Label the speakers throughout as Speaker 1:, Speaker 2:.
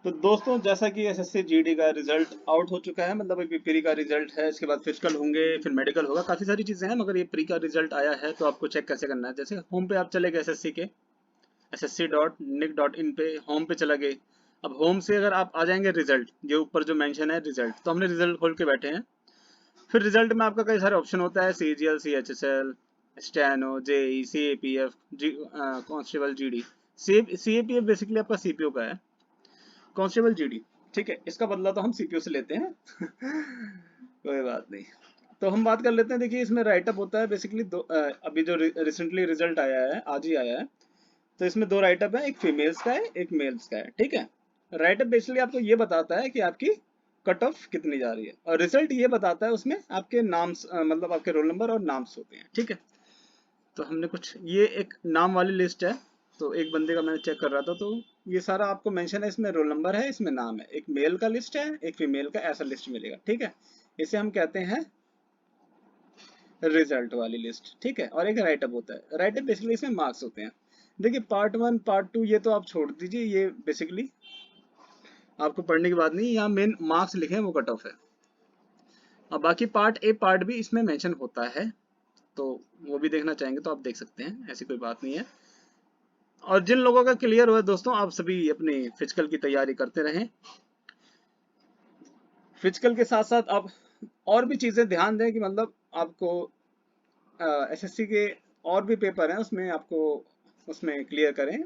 Speaker 1: तो दोस्तों जैसा कि एसएससी जीडी का रिजल्ट आउट हो चुका है, मतलब अभी प्री का रिजल्ट है, इसके बाद फिजिकल होंगे, फिर मेडिकल होगा, काफ़ी सारी चीज़ें हैं। मगर ये प्री का रिजल्ट आया है तो आपको चेक कैसे करना है, जैसे होम पे आप चले गए एसएससी के ssc.nic.in पे होम पे चला गए। अब होम से अगर आप आ जाएंगे रिजल्ट, ये ऊपर जो मेंशन है रिजल्ट, तो हमने रिजल्ट खोल के बैठे हैं। फिर रिजल्ट में आपका कई सारे ऑप्शन होता है, CGL, CHSL, steno, JE, CAPF, G constable, GD. CAPF basically आपका सीपीओ का है, कांस्टेबल जीडी। ठीक है, इसका बदला तो हम सीपीओ से लेते हैं। कोई बात नहीं। तो हम बात कर लेते हैं। देखिए इसमें राइटअप होता है बेसिकली दो, अभी जो रिसेंटली रिजल्ट आया है, आज ही आया है, तो इसमें दो राइटअप है, एक फीमेल्स का है, एक मेल्स का है। ठीक है, राइटअप बेसिकली आपको ये बताता है कि आपकी कट ऑफ कितनी जा रही है, और रिजल्ट ये बताता है उसमें आपके नाम्स, मतलब आपके रोल नंबर और नाम्स होते हैं। ठीक है, तो हमने कुछ, ये एक नाम वाली लिस्ट है, तो एक बंदे का मैंने चेक कर रहा था, तो ये सारा आपको मेंशन है, इसमें रोल नंबर है, इसमें नाम है, एक मेल का लिस्ट है, एक फीमेल का, ऐसा लिस्ट मिलेगा। ठीक है, इसे हम कहते हैं रिजल्ट वाली लिस्ट। ठीक है, और एक राइटअप होता है। राइटअप बेसिकली इसमें मार्क्स होते हैं। देखिए पार्ट वन पार्ट टू ये तो आप छोड़ दीजिए, ये बेसिकली आपको पढ़ने की बात नहीं, यहाँ मेन मार्क्स लिखे हैं वो कट ऑफ है। अब बाकी पार्ट ए पार्ट बी इसमें मेंशन होता है, तो वो भी देखना चाहेंगे तो आप देख सकते हैं, ऐसी कोई बात नहीं है। और जिन लोगों का क्लियर हुआ है दोस्तों, आप सभी अपनी फिजिकल की तैयारी करते रहें। फिजिकल के साथ साथ आप और भी चीजें ध्यान दें कि मतलब आपको एसएससी के और भी पेपर हैं, उसमें आपको उसमें क्लियर करें।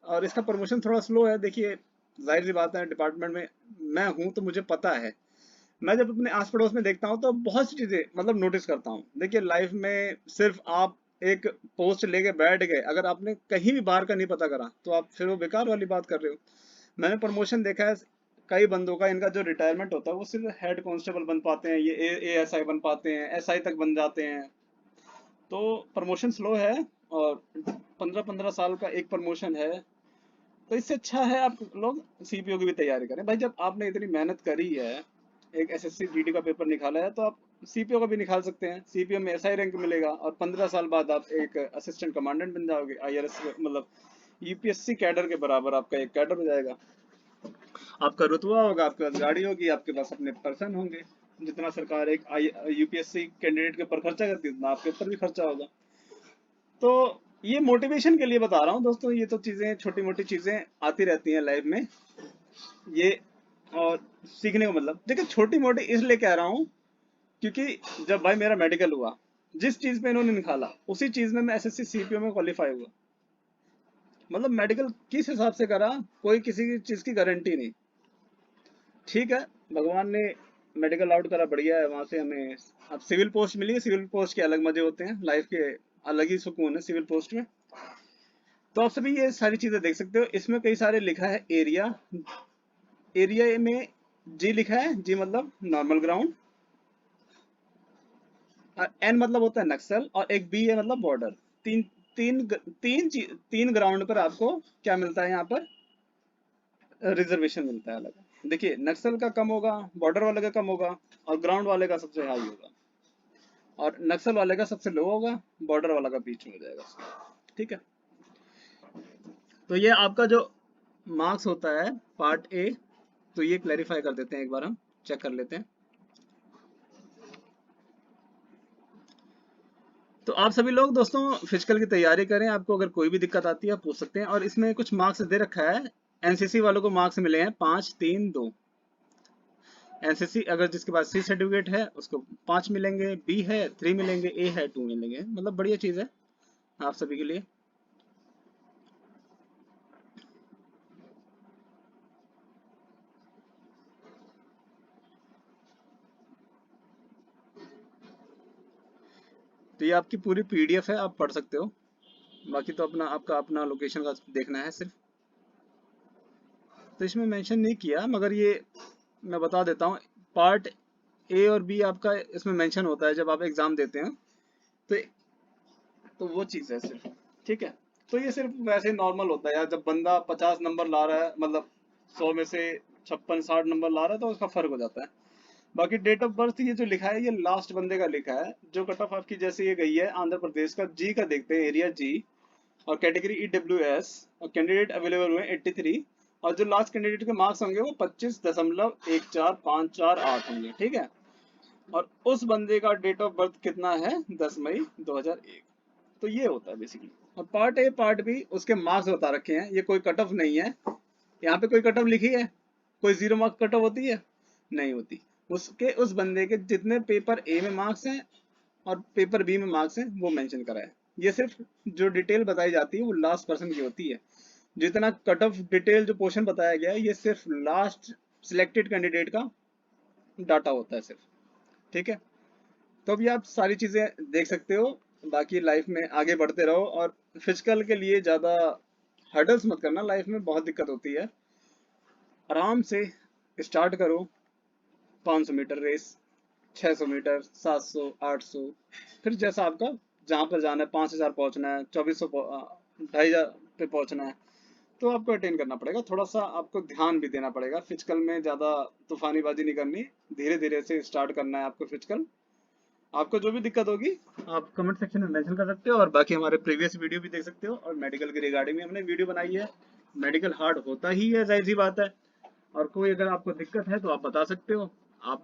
Speaker 1: और इसका प्रमोशन थोड़ा स्लो है। देखिए जाहिर सी बात है, डिपार्टमेंट में मैं हूँ तो मुझे पता है। मैं जब अपने आस पड़ोस में देखता हूँ तो बहुत सी चीजें मतलब नोटिस करता हूँ। देखिए लाइफ में सिर्फ आप एक पोस्ट लेके बैठ गए, अगर आपने कहीं भी बाहर का नहीं पता करा तो आप फिर वो बेकार वाली बात कर रहे हो। मैंने प्रमोशन देखा है कई बंदों का, इनका जो रिटायरमेंट होता है वो सिर्फ हेड कांस्टेबल बन पाते हैं, ये एएसआई बन पाते हैं, एसआई तक बन जाते हैं। तो प्रमोशन स्लो है, और 15-15 साल का एक प्रमोशन है। तो इससे अच्छा है आप लोग सीपीओ की भी तैयारी करें भाई। जब आपने इतनी मेहनत करी है, एक एसएससी जीडी का पेपर निकाला है, तो आप सीपीओ का भी निकाल सकते हैं। सीपीओ में एसआई रैंक मिलेगा, और 15 साल बाद आप एक असिस्टेंट कमांडेंट बन जाओगे, आईआरएस मतलब यूपीएससी कैडर के बराबर आपका एक कैडर हो जाएगा। आपका रुतबा होगा, आपके पास गाड़ी होगी, आपके पास अपने पर्सन होंगे। जितना सरकार एक यूपीएससी कैंडिडेट के ऊपर खर्चा करती है, उतना आपके ऊपर भी खर्चा होगा। तो ये मोटिवेशन के लिए बता रहा हूँ दोस्तों, ये तो चीजें छोटी मोटी चीजें आती रहती हैं लाइफ में ये। और सीखने को मतलब देखिए छोटी मोटी इसलिए कह रहा हूँ, क्योंकि जब भाई मेरा मेडिकल हुआ, जिस चीज पे इन्होंने निकाला उसी चीज में मैं एसएससी सीपीओ में क्वालिफाई हुआ। मतलब मेडिकल किस हिसाब से करा, कोई किसी चीज की गारंटी नहीं। ठीक है, भगवान ने मेडिकल आउट करा, बढ़िया है, वहां से हमें अब सिविल पोस्ट मिली है। सिविल पोस्ट के अलग मजे होते हैं, लाइफ के अलग ही सुकून है सिविल पोस्ट में। तो आप सभी ये सारी चीजें देख सकते हो। इसमें कई सारे लिखा है एरिया, एरिया में जी लिखा है, जी मतलब नॉर्मल ग्राउंड, एन मतलब होता है नक्सल, और एक बी है मतलब बॉर्डर। तीन तीन तीन ग्राउंड पर आपको क्या मिलता है यहाँ पर, रिजर्वेशन मिलता है अलग। देखिए नक्सल का कम होगा, बॉर्डर वाले का कम होगा, और ग्राउंड वाले का सबसे हाई होगा, और नक्सल वाले का सबसे लो होगा, बॉर्डर वाला का बीच में हो जाएगा। ठीक है, तो ये आपका जो मार्क्स होता है पार्ट ए, तो ये क्लैरिफाई कर देते हैं, एक बार हम चेक कर लेते हैं। तो आप सभी लोग दोस्तों फिजिकल की तैयारी करें। आपको अगर कोई भी दिक्कत आती है आप पूछ सकते हैं। और इसमें कुछ मार्क्स दे रखा है, एनसीसी वालों को मार्क्स मिले हैं 5, 3, 2। एनसीसी अगर जिसके पास सी सर्टिफिकेट है उसको 5 मिलेंगे, बी है 3 मिलेंगे, ए है 2 मिलेंगे। मतलब बढ़िया चीज़ है आप सभी के लिए। तो ये आपकी पूरी पीडीएफ है, आप पढ़ सकते हो। बाकी तो अपना आपका अपना लोकेशन का देखना है सिर्फ। तो इसमें मेंशन नहीं किया, मगर ये मैं बता देता हूँ। पार्ट ए और बी आपका इसमें मेंशन होता है जब आप एग्जाम देते हैं, तो वो चीज़ है सिर्फ। ठीक है, तो ये सिर्फ वैसे नॉर्मल होता है यार, जब बंदा 50 नंबर ला रहा है, मतलब 100 में से 56-60 नंबर ला रहा है, तो उसका फर्क हो जाता है। बाकी डेट ऑफ बर्थ ये जो लिखा है, ये लास्ट बंदे का लिखा है। जो कट ऑफ आपकी जैसे ये गई है आंध्र प्रदेश का जी का देखते हैं, एरिया जी, और कैटेगरी ईडब्ल्यूएस, और कैंडिडेट अवेलेबल हुए 83। और जो लास्ट कैंडिडेट के मार्क्स होंगे वो 25.14548 होंगे, ठीक है। और उस बंदे का डेट ऑफ बर्थ कितना है, 10 मई 2001। तो ये होता है बेसिकली। और पार्ट ए पार्ट बी उसके मार्क्स बता रखे हैं, ये कोई कट ऑफ नहीं है। यहाँ पे कोई कट ऑफ लिखी है, कोई 0 मार्क्स कट ऑफ होती है, नहीं होती। उसके उस बंदे के जितने पेपर ए में मार्क्स हैं और पेपर बी में मार्क्स हैं वो मेंशन करा है। ये सिर्फ जो डिटेल बताई जाती है वो लास्ट पर्सन की होती है। जितना कट ऑफ डिटेल जो पोर्शन बताया गया है ये सिर्फ लास्ट सिलेक्टेड कैंडिडेट का डाटा होता है सिर्फ, ठीक है। तो अभी आप सारी चीजें देख सकते हो। बाकी लाइफ में आगे बढ़ते रहो और फिजिकल के लिए ज्यादा हर्डल्स मत करना, लाइफ में बहुत दिक्कत होती है। आराम से स्टार्ट करो, 500 मीटर रेस, 600 मीटर, 700, 800, फिर जैसा आपका जहाँ पर जाना है, 5000 पहुँचना है, 2400, 2500 पे पहुँचना है, तो आपको अटेन करना पड़ेगा। थोड़ा सा आपको ध्यान भी देना पड़ेगा, फिजिकल में ज़्यादा तूफानीबाजी नहीं करनी, धीरे धीरे से स्टार्ट करना है आपको फिजिकल। आपको जो भी दिक्कत होगी आप कमेंट सेक्शन में मेंशन कर सकते हो, और बाकी हमारे प्रीवियस वीडियो भी देख सकते हो। और मेडिकल के रिगार्डिंग में हमने वीडियो बनाई है। मेडिकल हार्ड होता ही है, जाहिर सी बात है। और कोई अगर आपको दिक्कत है तो आप बता सकते हो। आप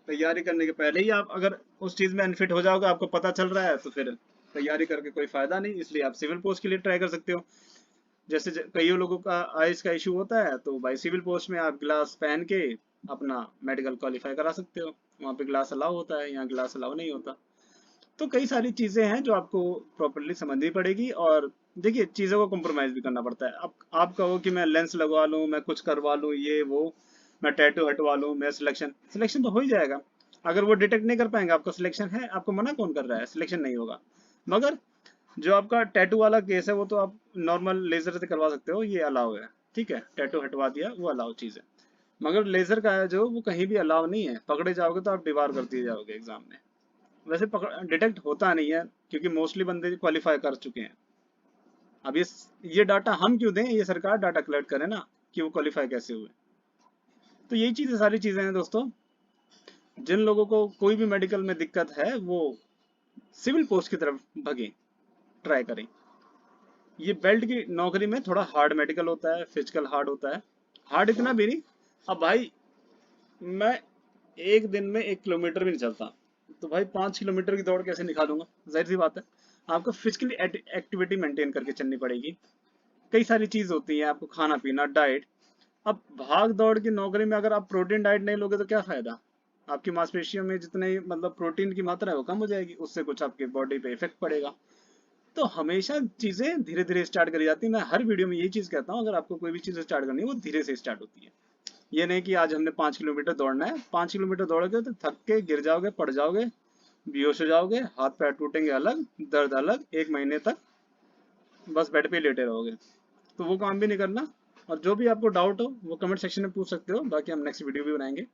Speaker 1: तैयारी करने के पहले ही आप अगर उस चीज़ में अनफिट हो जाओगे, आपको पता चल रहा है, तो फिर तैयारी करके कोई फायदा नहीं। इसलिए आप सिविल पोस्ट के लिए ट्राई कर सकते हो। जैसे कई लोगों का आइज का इशू होता है, तो भाई सिविल पोस्ट में आप ग्लास पहन के अपना मेडिकल क्वालिफाई करा सकते हो। वहाँ पे ग्लास अलाउ होता है, यहाँ ग्लास अलाउ नहीं होता। तो कई सारी चीज़ें हैं जो आपको प्रॉपरली समझनी पड़ेगी। और देखिए, चीज़ों को कॉम्प्रोमाइज़ भी करना पड़ता है। अब आप कहो कि मैं लेंस लगवा लूँ, मैं कुछ करवा लूँ, ये वो, मैं टैटू हटवा लूँ, मैं सिलेक्शन सिलेक्शन तो हो ही जाएगा। अगर वो डिटेक्ट नहीं कर पाएंगे आपका सिलेक्शन है, आपको मना कौन कर रहा है, सिलेक्शन नहीं होगा। मगर जो आपका टैटू वाला केस है वो तो आप नॉर्मल लेजर से करवा सकते हो, ये अलाउ है, ठीक है। टैटू हटवा दिया, वो अलाउ चीज़ है। मगर लेजर का है जो, वो कहीं भी अलाउ नहीं है। पकड़े जाओगे तो आप दीवार कर दिए जाओगे एग्जाम में। वैसे पकड़ डिटेक्ट होता नहीं है, क्योंकि मोस्टली बंदे क्वालिफाई कर चुके हैं। अब ये डाटा हम क्यों दें, ये सरकार डाटा कलेक्ट करे ना कि वो क्वालिफाई कैसे हुए। तो यही चीज़ें, सारी चीज़ें हैं दोस्तों। जिन लोगों को कोई भी मेडिकल में दिक्कत है वो सिविल पोस्ट की तरफ भगे, ट्राई करें। ये बेल्ट की नौकरी में थोड़ा हार्ड मेडिकल होता है, फिजिकल हार्ड होता है। हार्ड इतना भी नहीं। अब भाई मैं एक दिन में 1 किलोमीटर भी नहीं चलता, तो भाई 5 किलोमीटर की दौड़ कैसे निकालूंगा, जाहिर सी बात है। आपको फिजिकली एक्टिविटी मेंटेन करके चलनी पड़ेगी। कई सारी चीज होती है, आपको खाना पीना, डाइट। अब भाग दौड़ की नौकरी में अगर आप प्रोटीन डाइट नहीं लोगे तो क्या फायदा। आपकी मांसपेशियों में जितने मतलब प्रोटीन की मात्रा है वो कम हो जाएगी, उससे कुछ आपके बॉडी पे इफेक्ट पड़ेगा। तो हमेशा चीजें धीरे धीरे स्टार्ट करी जाती है। मैं हर वीडियो में यही चीज कहता हूँ, अगर आपको कोई भी चीज स्टार्ट करनी है वो धीरे से स्टार्ट होती है। ये नहीं कि आज हमने 5 किलोमीटर दौड़ना है, 5 किलोमीटर दौड़ोगे तो थक के गिर जाओगे, पड़ जाओगे, बेहोश हो जाओगे, हाथ पैर टूटेंगे अलग, दर्द अलग, 1 महीने तक बस बेड पे लेटे रहोगे। तो वो काम भी नहीं करना। और जो भी आपको डाउट हो वो कमेंट सेक्शन में पूछ सकते हो, बाकी हम नेक्स्ट वीडियो भी बनाएंगे।